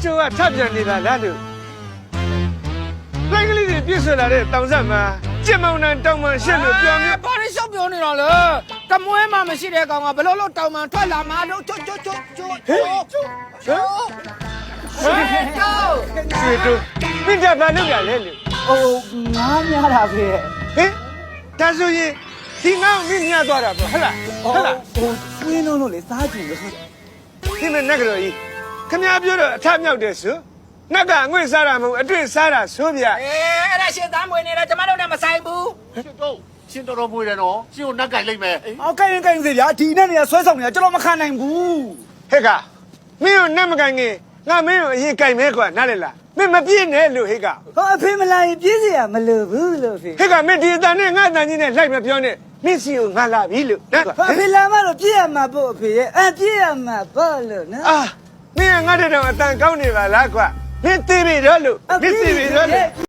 ချိုကထပြန်နေတာလားလို့လိုင်းကလေးတွေပြည့်ဆွလာတဲ့တောင်ဆက်မှာကြင်မောင်နှံတောင်မှရှက်လို့ပြောင်းနေ ဘာလို့ရှောက်ပြောနေတော့လဲတမွဲမှမရှိတဲ့ကောင်ကဘလို့လို့တောင်မှထွက်လာမှလို့ကျွတ်ကျွတ်ကျွတ်ကျွတ်ကျွတ်ကျွတ်ဟဲ့ကျော် ရွှေတို့ပြစ်ကြပါလို့ရလဲလို့ ဟိုငားများတာဖေး ဟင်ဒါဆိုရင်ဒီငေါ့မင်းညသွားတာပေါ့ဟဲ့လားဟဲ့လား ဟိုသွင်းလုံးလို့လေစားကြည့်လို့ ဒီမဲ့နက်ကြော်ကြီးခမပြောတော့အထမြောက်တယ်ဆိုနက်ကအငွေ့စားတာမဟုတ်အတွေ့စားတာဆိုဗျ အဲ့ဒါရှင်သားမွေနေတာကျမတို့နဲ့မဆိုင်ဘူး ရှင်းတော်မွေတယ်နော်ရှင်းကိုနတ်ကြိုက်လိုက်မယ် အော်ကိုင်းကိုင်းစေဗျာဒီနဲ့နေဆွဲဆောင်နေတာကျွန်တော်မခံနိုင်ဘူး ဟဲ့ကမင်းကိုနက်မကန်ခင်ငါမင်းကိုအရင်ကြိုက်မဲကွာနားလေလားမင်းမပြည့်နဲ့လို့ဟဲ့က ဟောအဖေမလာရင်ပြည့်စရာမလိုဘူးလို့ဖေ ဟဲ့ကမင်းဒီအတန်နဲ့ငါအတန်ကြီးနဲ့လိုက်မပြောနဲ့မင်းစီကိုငါလာပြီလို့နော် အဖေလာမလို့ပြည့်ရမှာပေါ့အဖေရဲ့ပြည့်ရမှာပေါ့လို့နော် အာမင်းကငါတဲ့တော့အတန်ကောင်းနေပါလားကွာမင်းသိပြီတော့လို့မင်းသိပြီတော့လို့